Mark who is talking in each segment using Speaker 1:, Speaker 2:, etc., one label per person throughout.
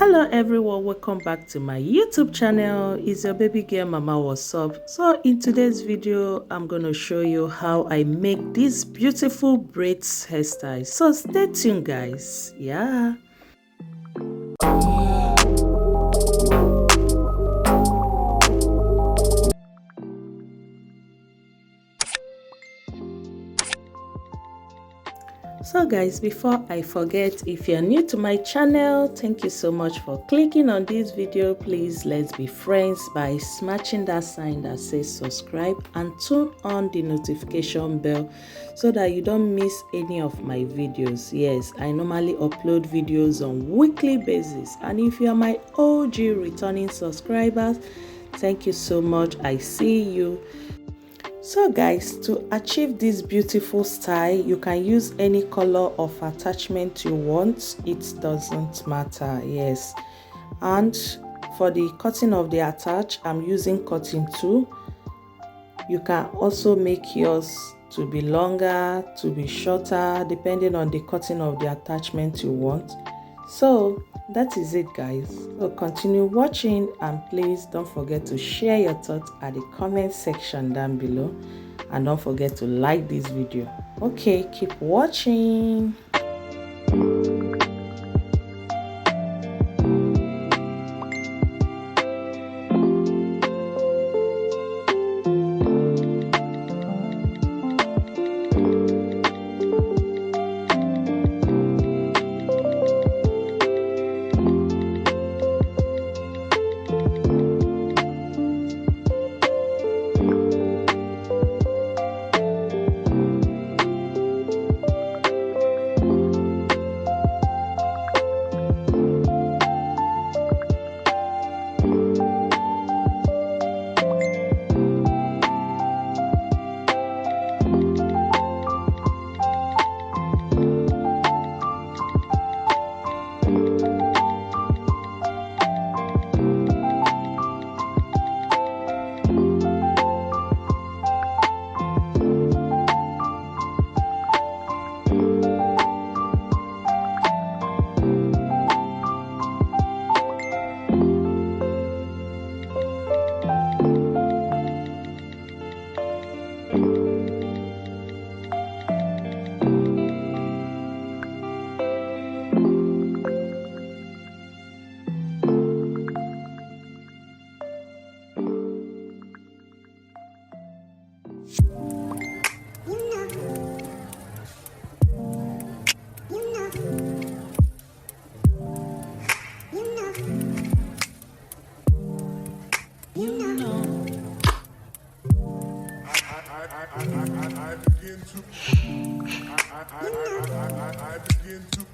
Speaker 1: Hello everyone, welcome back to my YouTube channel. It's your baby girl Mama. What's up? So in today's video I'm gonna show you how I make this beautiful braids hairstyle, so stay tuned guys. So guys, before I forget, if you're new to my channel, thank you so much for clicking on this video. Please let's be friends by smashing that sign that says subscribe and turn on the notification bell so that you don't miss any of my videos. Yes, I normally upload videos on weekly basis, and if you are my OG returning subscribers, thank you so much. I see you. So guys, to achieve this beautiful style, you can use any color of attachment you want. It doesn't matter. Yes, and for the cutting of the attach, I'm using cutting tool. You can also make yours to be longer, to be shorter, depending on the cutting of the attachment you want. So that is it guys. So continue watching, and please don't forget to share your thoughts at the comment section down below, and don't forget to like this video. Okay, keep watching. I begin to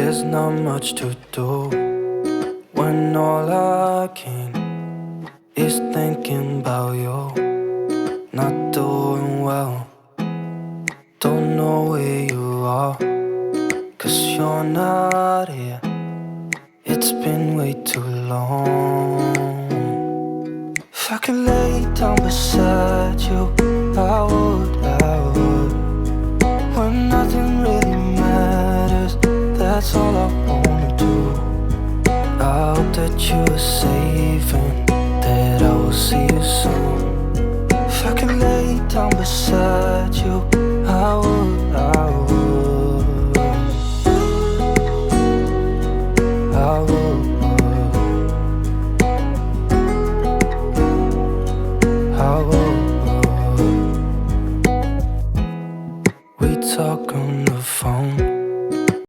Speaker 2: there's not much to do when all I can is thinking about you. Not doing well, don't know where you are, 'cause you're not here. It's been way too long. If I could lay down beside you, I would, when nothing really matters, that's all I wanna do. I hope that you are safe and that I will see you soon. If I could lay down beside you, I would, I would, I would, I would. We talk on the phone